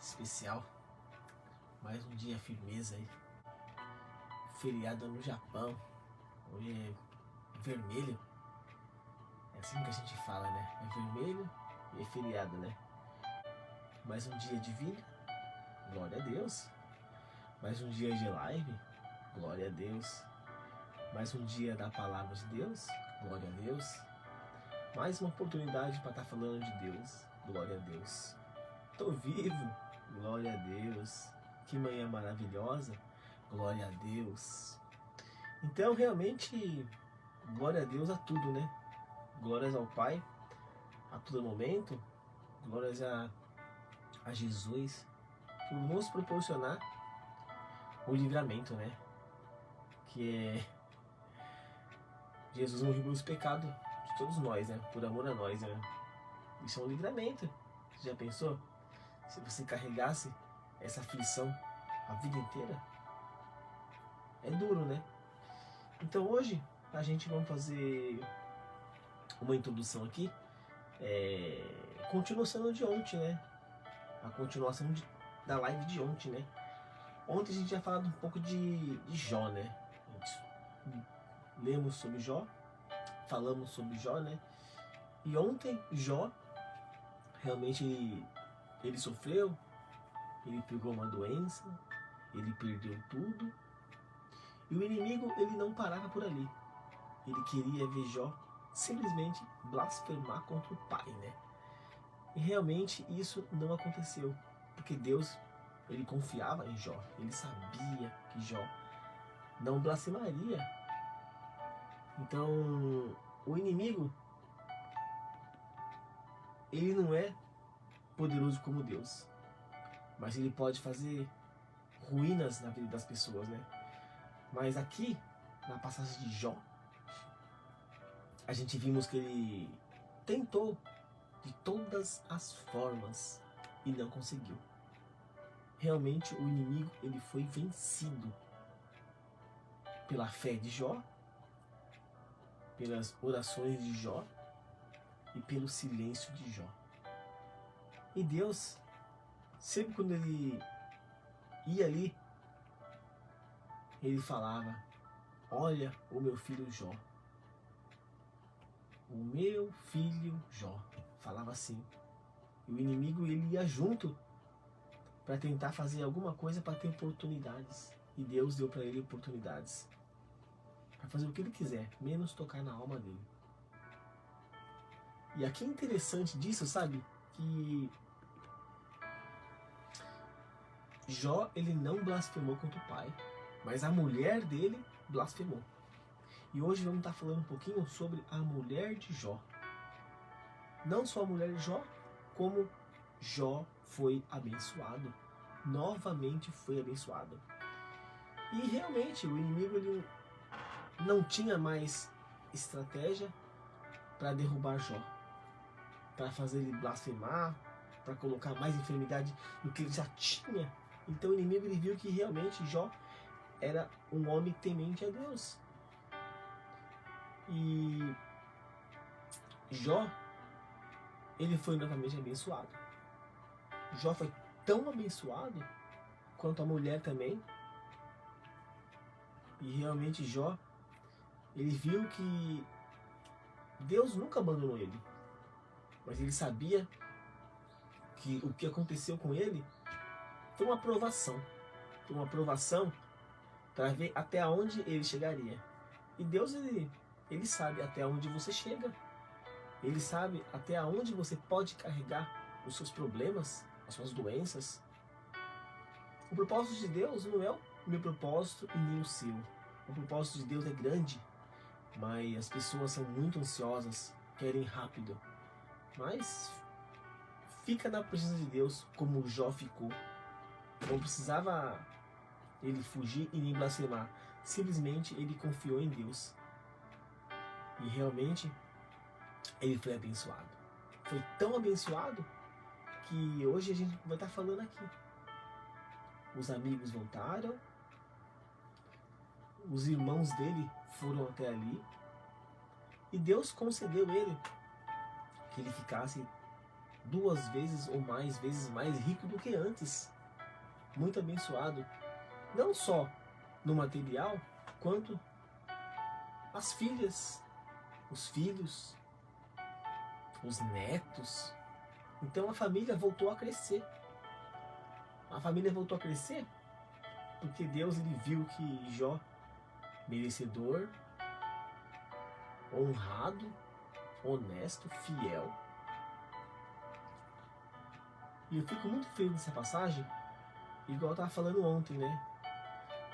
especial. Mais um dia firmeza aí. Feriado no Japão. Hoje é vermelho. É assim que a gente fala, né? É vermelho e é feriado, né? Mais um dia de vida. Glória a Deus. Mais um dia de live. Glória a Deus. Mais um dia da palavra de Deus. Glória a Deus. Mais uma oportunidade para estar falando de Deus. Glória a Deus. Tô vivo. Glória a Deus. Que manhã maravilhosa. Glória a Deus. Então, realmente, glória a Deus a tudo, né? Glórias ao Pai a todo momento. Glórias a Jesus por nos proporcionar o livramento, né? Que é Jesus morreu pelos pecados de todos nós, né? Por amor a nós, né? Isso é um livramento. Você já pensou? Se você carregasse essa aflição a vida inteira? É duro, né? Então hoje a gente vai fazer uma introdução aqui. Continuação de ontem, né? A continuação da live de ontem, né? Ontem a gente tinha falado um pouco de Jó, né? A gente lemos sobre Jó, falamos sobre Jó, né? E ontem Jó realmente ele sofreu, ele pegou uma doença, ele perdeu tudo. E o inimigo, ele não parava por ali. Ele queria ver Jó simplesmente blasfemar contra o Pai, né? E realmente isso não aconteceu, porque Deus, ele confiava em Jó. Ele sabia que Jó não blasfemaria. Então, o inimigo, ele não é poderoso como Deus, mas ele pode fazer ruínas na vida das pessoas, né? Mas aqui, na passagem de Jó, a gente vimos que ele tentou de todas as formas e não conseguiu. Realmente o inimigo, ele foi vencido pela fé de Jó, pelas orações de Jó e pelo silêncio de Jó. E Deus, sempre quando ele ia ali, ele falava: olha o meu filho Jó. O meu filho Jó. Falava assim. E o inimigo, ele ia junto para tentar fazer alguma coisa para ter oportunidades. E Deus deu para ele oportunidades para fazer o que ele quiser, menos tocar na alma dele. E aqui é interessante disso, sabe? Que Jó, ele não blasfemou contra o pai, mas a mulher dele blasfemou. E hoje vamos estar falando um pouquinho sobre a mulher de Jó. Não só a mulher de Jó, como Jó foi abençoado. Novamente foi abençoado. E realmente o inimigo, ele não tinha mais estratégia para derrubar Jó, para fazer ele blasfemar, para colocar mais enfermidade do que ele já tinha. Então o inimigo, ele viu que realmente Jó era um homem temente a Deus. E Jó, ele foi novamente abençoado. Jó foi tão abençoado quanto a mulher também. E realmente Jó, ele viu que Deus nunca abandonou ele. Mas ele sabia que o que aconteceu com ele foi uma provação. Foi uma provação para ver até onde ele chegaria. E Deus, ele sabe até onde você chega. Ele sabe até onde você pode carregar os seus problemas, as suas doenças. O propósito de Deus não é o meu propósito e nem o seu. O propósito de Deus é grande, mas as pessoas são muito ansiosas, querem rápido. Mas fica na presença de Deus, como Jó ficou. Não precisava ele fugir e nem blasfemar. Simplesmente ele confiou em Deus. E realmente ele foi abençoado. Foi tão abençoado que hoje a gente vai estar falando aqui. Os amigos voltaram, os irmãos dele foram até ali, e Deus concedeu ele que ele ficasse 2 vezes ou mais vezes mais rico do que antes. Muito abençoado. Não só no material, quanto as filhas, os filhos, os netos. Então a família voltou a crescer. A família voltou a crescer porque Deus ele viu que Jó, merecedor, honrado, honesto, fiel. E eu fico muito feliz nessa passagem, igual eu estava falando ontem, né?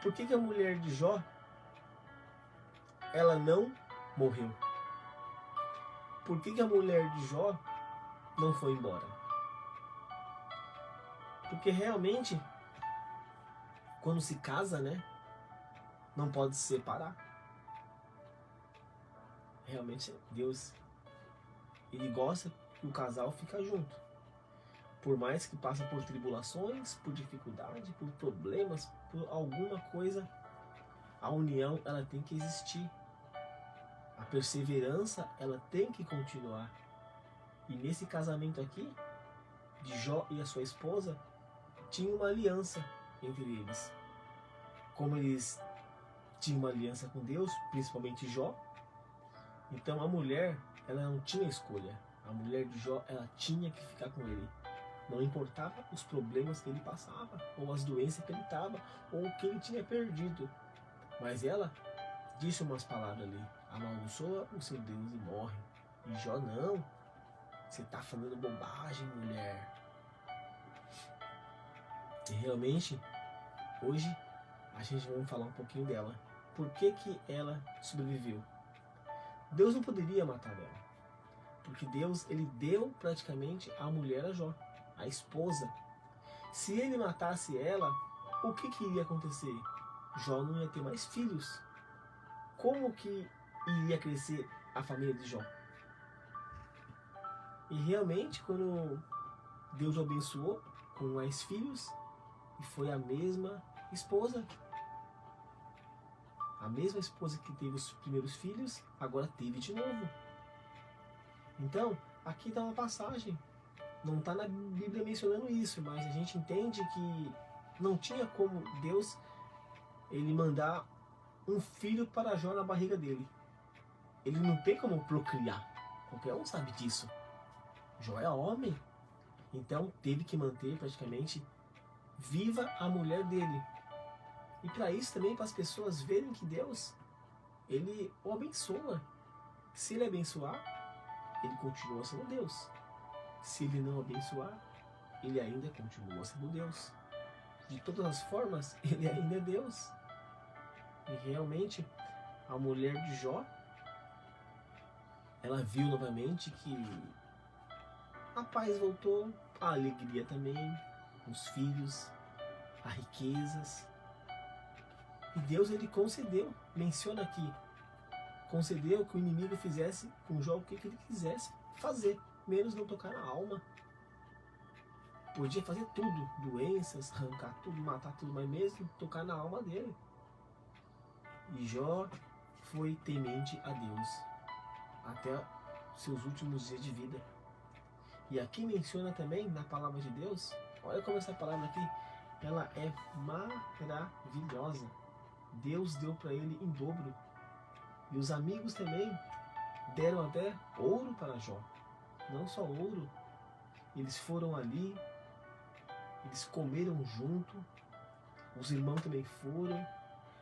Por que a mulher de Jó, ela não morreu? Por que a mulher de Jó não foi embora? Porque realmente, quando se casa, né, não pode se separar. Realmente, Deus, ele gosta que o casal fica junto. Por mais que passe por tribulações, por dificuldade, por problemas, por alguma coisa, a união, ela tem que existir. A perseverança, ela tem que continuar. E nesse casamento aqui, de Jó e a sua esposa, tinha uma aliança entre eles. Como eles tinham uma aliança com Deus, principalmente Jó, então a mulher, ela não tinha escolha. A mulher de Jó, ela tinha que ficar com ele. Não importava os problemas que ele passava, ou as doenças que ele estava, ou o que ele tinha perdido. Mas ela disse umas palavras ali: amaldiçoa o seu Deus e morre. E Jó, não, você está falando bobagem, mulher. E realmente, hoje, a gente vai falar um pouquinho dela. Por que ela sobreviveu? Deus não poderia matar ela. Porque Deus, ele deu praticamente a mulher a Jó, a esposa. Se ele matasse ela, o que iria acontecer? Jó não ia ter mais filhos. Como que iria crescer a família de Jó? E realmente, quando Deus o abençoou com mais filhos, e foi a mesma esposa. A mesma esposa que teve os primeiros filhos, agora teve de novo. Então, aqui está uma passagem. Não está na Bíblia mencionando isso, mas a gente entende que não tinha como Deus ele mandar um filho para Jó na barriga dele. Ele não tem como procriar. Qualquer um sabe disso. Jó é homem. Então teve que manter praticamente viva a mulher dele. E para isso também, para as pessoas verem que Deus, ele o abençoa. Se ele abençoar, ele continua sendo Deus. Se ele não abençoar, ele ainda continua sendo Deus. De todas as formas, ele ainda é Deus. E realmente, a mulher de Jó, ela viu novamente que a paz voltou, a alegria também, os filhos, as riquezas. E Deus, ele concedeu, menciona aqui, concedeu que o inimigo fizesse com Jó o que ele quisesse fazer, menos não tocar na alma. Podia fazer tudo, doenças, arrancar tudo, matar tudo, mas mesmo tocar na alma dele. E Jó foi temente a Deus até seus últimos dias de vida. E aqui menciona também na palavra de Deus, olha como essa palavra aqui, ela é maravilhosa. Deus deu para ele em dobro. E os amigos também deram até ouro para Jó. Não só ouro, eles foram ali, eles comeram junto, os irmãos também foram,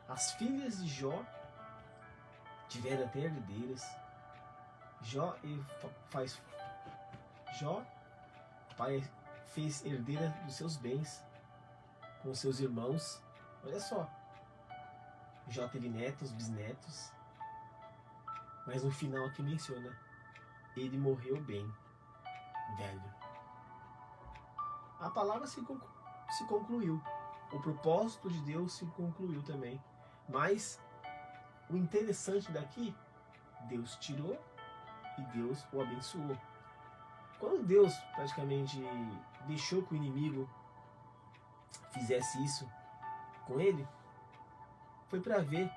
as filhas de Jó tiveram até herdeiras. Jó pai fez herdeira dos seus bens com seus irmãos. Olha só, Jó teve netos, bisnetos, mas no final aqui menciona, ele morreu bem, velho. A palavra se concluiu. O propósito de Deus se concluiu também. Mas o interessante daqui, Deus tirou e Deus o abençoou. Quando Deus praticamente deixou que o inimigo fizesse isso com ele, foi para ver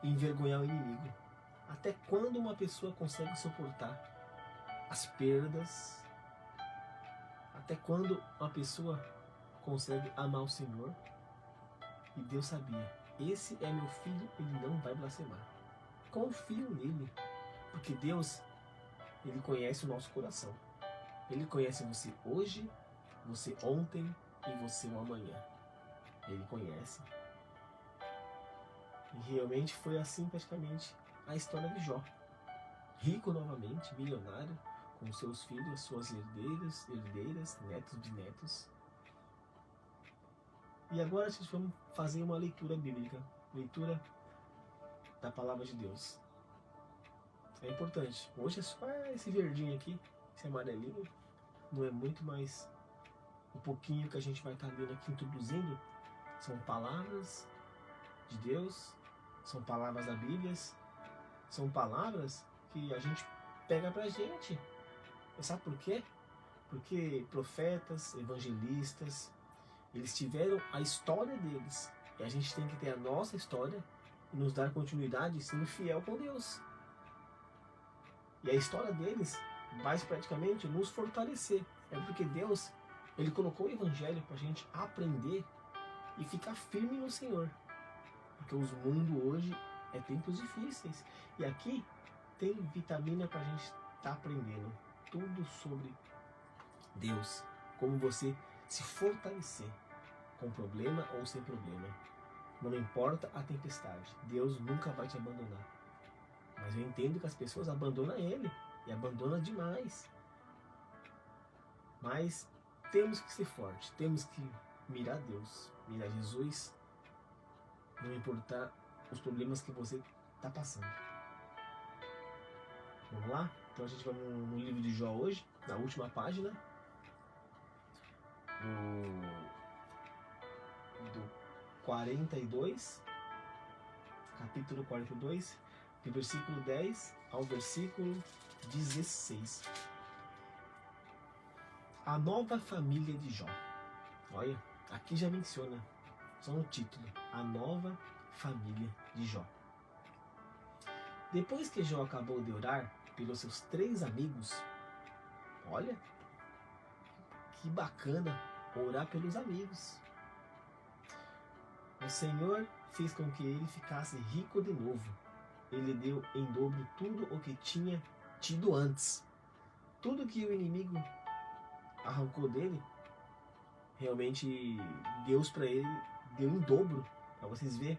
e envergonhar o inimigo. Até quando uma pessoa consegue suportar as perdas, Até quando uma pessoa consegue amar o Senhor e Deus sabia, esse é meu filho, ele não vai blasfemar. Confio nele, porque Deus, ele conhece o nosso coração. Ele conhece você hoje, você ontem e você o amanhã. Ele conhece. E realmente foi assim praticamente a história de Jó. Rico novamente, milionário, com seus filhos, suas herdeiras, netos, bisnetos. E agora gente vamos fazer uma leitura bíblica, leitura da palavra de Deus. É importante. Hoje é só esse verdinho aqui, esse amarelinho, não é muito, mais um pouquinho que a gente vai estar vendo aqui introduzindo. São palavras de Deus, são palavras da Bíblia, são palavras que a gente pega pra gente. E sabe por quê? Porque profetas, evangelistas, eles tiveram a história deles. E a gente tem que ter a nossa história e nos dar continuidade sendo fiel com Deus. E a história deles vai praticamente nos fortalecer. É porque Deus, ele colocou o evangelho pra gente aprender e ficar firme no Senhor. Porque os mundos hoje é tempos difíceis. E aqui tem vitamina pra gente estar aprendendo tudo sobre Deus. Como você se fortalecer com problema ou sem problema. Não importa a tempestade, Deus nunca vai te abandonar. Mas eu entendo que as pessoas abandonam Ele, e abandonam demais. Mas temos que ser fortes, temos que mirar Deus, mirar Jesus, não importar os problemas que você está passando. Vamos lá? Então a gente vai no livro de Jó hoje, na última página, do 42, capítulo 42, do versículo 10 ao versículo 16. A nova família de Jó. Olha, aqui já menciona, só no título, a nova família de Jó. Depois que Jó acabou de orar pelos seus 3 amigos, olha, que bacana orar pelos amigos. O Senhor fez com que ele ficasse rico de novo. Ele deu em dobro tudo o que tinha tido antes. Tudo que o inimigo arrancou dele, realmente Deus para ele deu em dobro. Para vocês verem,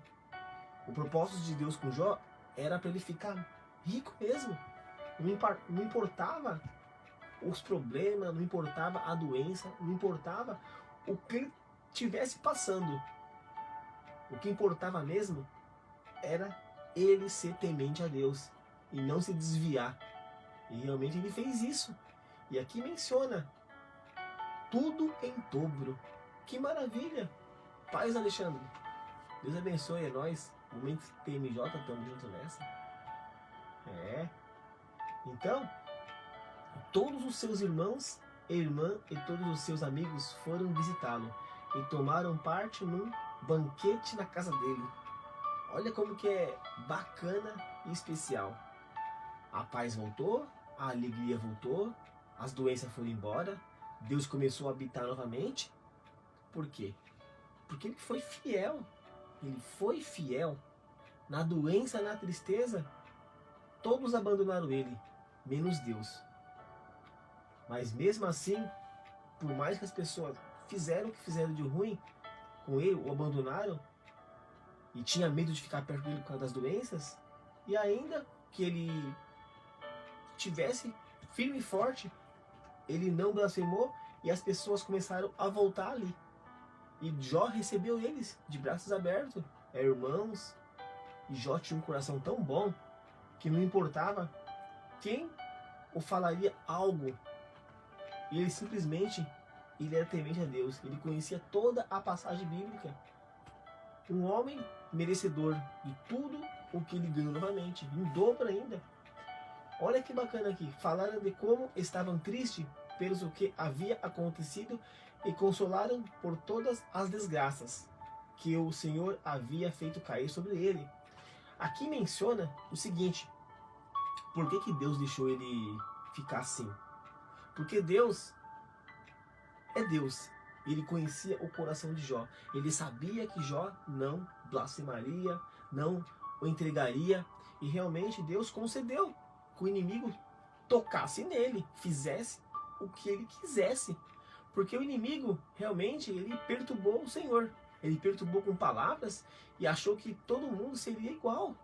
o propósito de Deus com Jó era para ele ficar rico mesmo. Não importava os problemas, não importava a doença, não importava o que ele estivesse passando. O que importava mesmo era ele ser temente a Deus e não se desviar. E realmente ele fez isso. E aqui menciona tudo em dobro. Que maravilha! Paz, Alexandre. Deus abençoe a nós. Momento TMJ, estamos juntos nessa. Então, todos os seus irmãos e irmã e todos os seus amigos foram visitá-lo e tomaram parte num banquete na casa dele. Olha como que é bacana e especial. A paz voltou, a alegria voltou, as doenças foram embora, Deus começou a habitar novamente. Por quê? Porque ele foi fiel. Ele foi fiel. Na doença, na tristeza, todos abandonaram ele, menos Deus. Mas mesmo assim, por mais que as pessoas fizeram o que fizeram de ruim com ele, o abandonaram, e tinha medo de ficar perto dele por causa das doenças, e ainda que ele tivesse firme e forte, ele não blasfemou, e as pessoas começaram a voltar ali. E Jó recebeu eles de braços abertos, irmãos. E Jó tinha um coração tão bom que não importava quem o falaria algo. E ele simplesmente, ele era temente a Deus. Ele conhecia toda a passagem bíblica. Um homem merecedor de tudo o que ele ganhou novamente, em dobro ainda. Olha que bacana aqui. Falaram de como estavam tristes pelo que havia acontecido e consolaram por todas as desgraças que o Senhor havia feito cair sobre ele. Aqui menciona o seguinte: por que Deus deixou ele ficar assim? Porque Deus, é Deus. Ele conhecia o coração de Jó. Ele sabia que Jó não blasfemaria, não o entregaria. E realmente Deus concedeu que o inimigo tocasse nele, fizesse o que ele quisesse. Porque o inimigo realmente ele perturbou o Senhor. Ele perturbou com palavras e achou que todo mundo seria igual.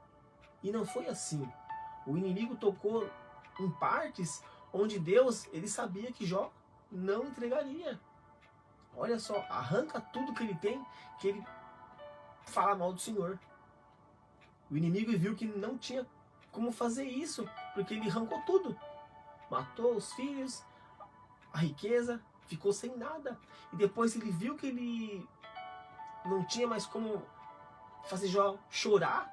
E não foi assim. O inimigo tocou em partes onde Deus ele sabia que Jó não entregaria. Olha só, arranca tudo que ele tem, que ele fala mal do Senhor. O inimigo viu que não tinha como fazer isso, porque ele arrancou tudo. Matou os filhos, a riqueza, ficou sem nada. E depois ele viu que ele não tinha mais como fazer Jó chorar,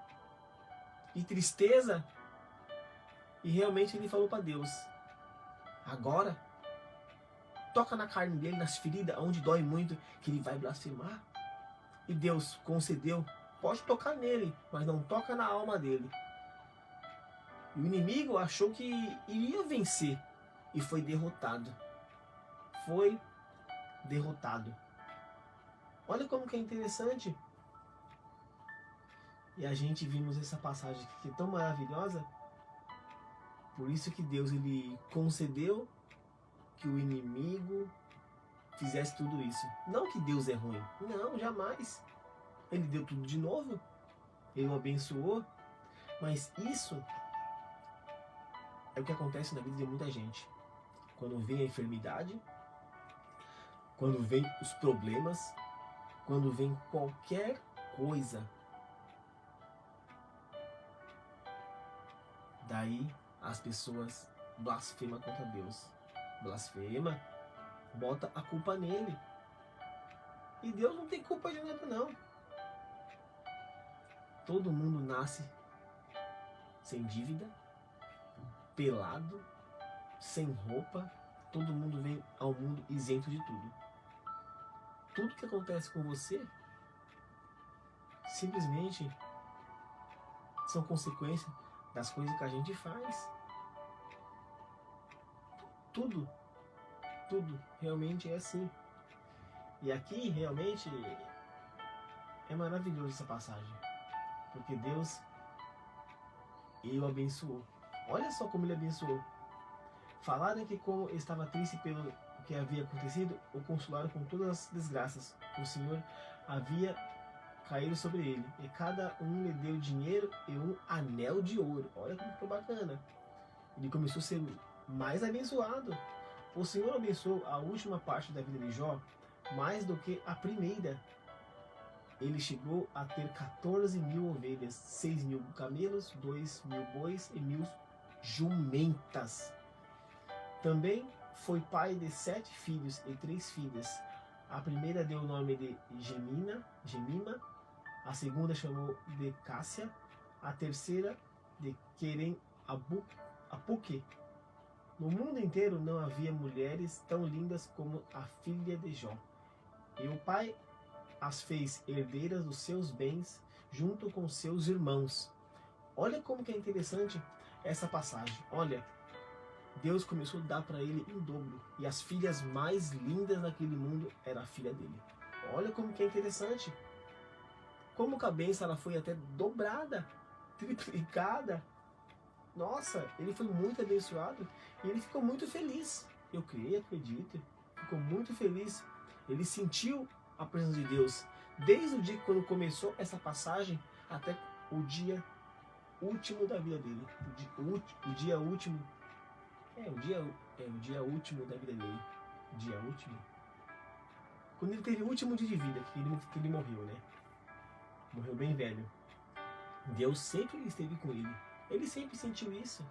de tristeza. E realmente ele falou para Deus, agora toca na carne dele, nas feridas, onde dói muito, que ele vai blasfemar. E Deus concedeu, pode tocar nele, mas não toca na alma dele. E o inimigo achou que iria vencer e foi derrotado. Foi derrotado. Olha como que é interessante. E a gente vimos essa passagem aqui, que é tão maravilhosa. Por isso que Deus ele concedeu que o inimigo fizesse tudo isso. Não que Deus é ruim. Não, jamais. Ele deu tudo de novo. Ele o abençoou. Mas isso é o que acontece na vida de muita gente. Quando vem a enfermidade, quando vem os problemas, quando vem qualquer coisa, daí as pessoas blasfemam contra Deus. Blasfema, bota a culpa nele. E Deus não tem culpa de nada não. Todo mundo nasce sem dívida, pelado, sem roupa. Todo mundo vem ao mundo isento de tudo. Tudo que acontece com você simplesmente são consequências das coisas que a gente faz. Tudo realmente é assim. E aqui realmente é maravilhoso essa passagem, porque Deus ele o abençoou. Olha só como ele abençoou. Falaram que como ele estava triste pelo que havia acontecido, o consolaram com todas as desgraças que o Senhor havia caído sobre ele, e cada um lhe deu dinheiro e um anel de ouro. Olha como ficou bacana. Ele começou a ser mais abençoado. O Senhor abençoou a última parte da vida de Jó mais do que a primeira. Ele chegou a ter 14.000 ovelhas, 6.000 camelos, 2.000 bois e 1.000 jumentas. Também foi pai de 7 filhos e 3 filhas. A primeira deu o nome de Gemima, a segunda chamou de Cássia, a terceira de Querem Apuque. No mundo inteiro não havia mulheres tão lindas como a filha de Jó. E o pai as fez herdeiras dos seus bens junto com seus irmãos. Olha como que é interessante essa passagem. Olha, Deus começou a dar para ele em dobro. E as filhas mais lindas daquele mundo era a filha dele. Olha como que é interessante. Como que a bênção ela foi até dobrada, triplicada. Nossa, ele foi muito abençoado e ele ficou muito feliz. Eu creio, acredito. Ficou muito feliz. Ele sentiu a presença de Deus desde o dia quando começou essa passagem até o dia último da vida dele. O dia último da vida dele. Dia último. Quando ele teve o último dia de vida, que ele morreu, né? Morreu bem velho. Deus sempre esteve com ele. Ele sempre sentiu isso.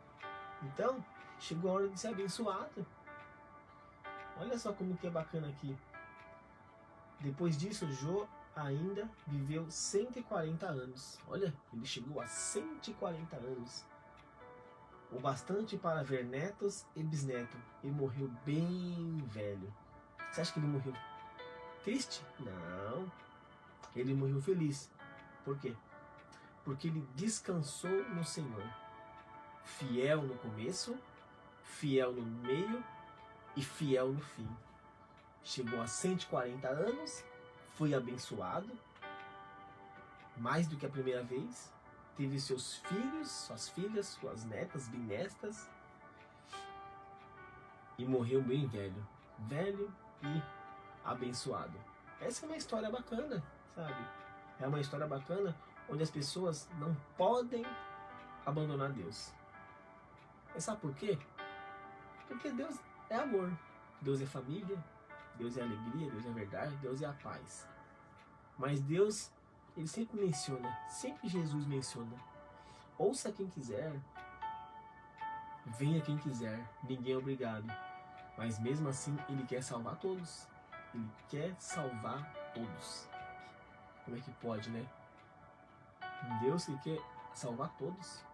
Então, chegou a hora de ser abençoado. Olha só como que é bacana aqui. Depois disso, Jó ainda viveu 140 anos. Olha, ele chegou a 140 anos. O bastante para ver netos e bisnetos. Ele morreu bem velho. Você acha que ele morreu triste? Não. Ele morreu feliz. Por quê? Porque ele descansou no Senhor. Fiel no começo, fiel no meio e fiel no fim. chegou a 140 anos, foi abençoado, mais do que a primeira vez, teve seus filhos, suas filhas, suas netas, bisnetas, e morreu bem velho, velho e abençoado. Essa é uma história bacana, sabe? É uma história bacana onde as pessoas não podem abandonar Deus. E sabe por quê? Porque Deus é amor, Deus é família, Deus é alegria, Deus é verdade, Deus é a paz. Mas Deus, Ele sempre menciona, sempre Jesus menciona: ouça quem quiser, venha quem quiser, ninguém é obrigado. Mas mesmo assim, Ele quer salvar todos. Ele quer salvar todos. Como é que pode, né? Deus que quer salvar todos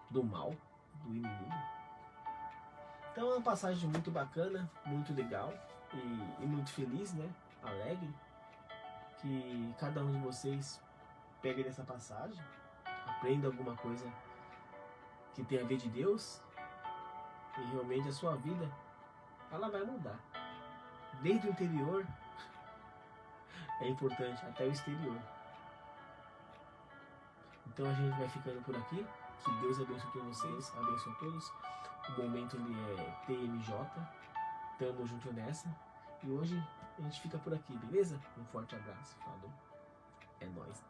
do mal, do inimigo. Então é uma passagem muito bacana, muito legal e muito feliz, né? Alegre. Que cada um de vocês pegue dessa passagem, aprenda alguma coisa que tem a ver de Deus e realmente a sua vida, ela vai mudar. Desde o interior é importante até o exterior. Então a gente vai ficando por aqui. Que Deus abençoe todos vocês, abençoe a todos. O momento ele é TMJ. Tamo junto nessa. E hoje a gente fica por aqui, beleza? Um forte abraço. Falou. É nóis.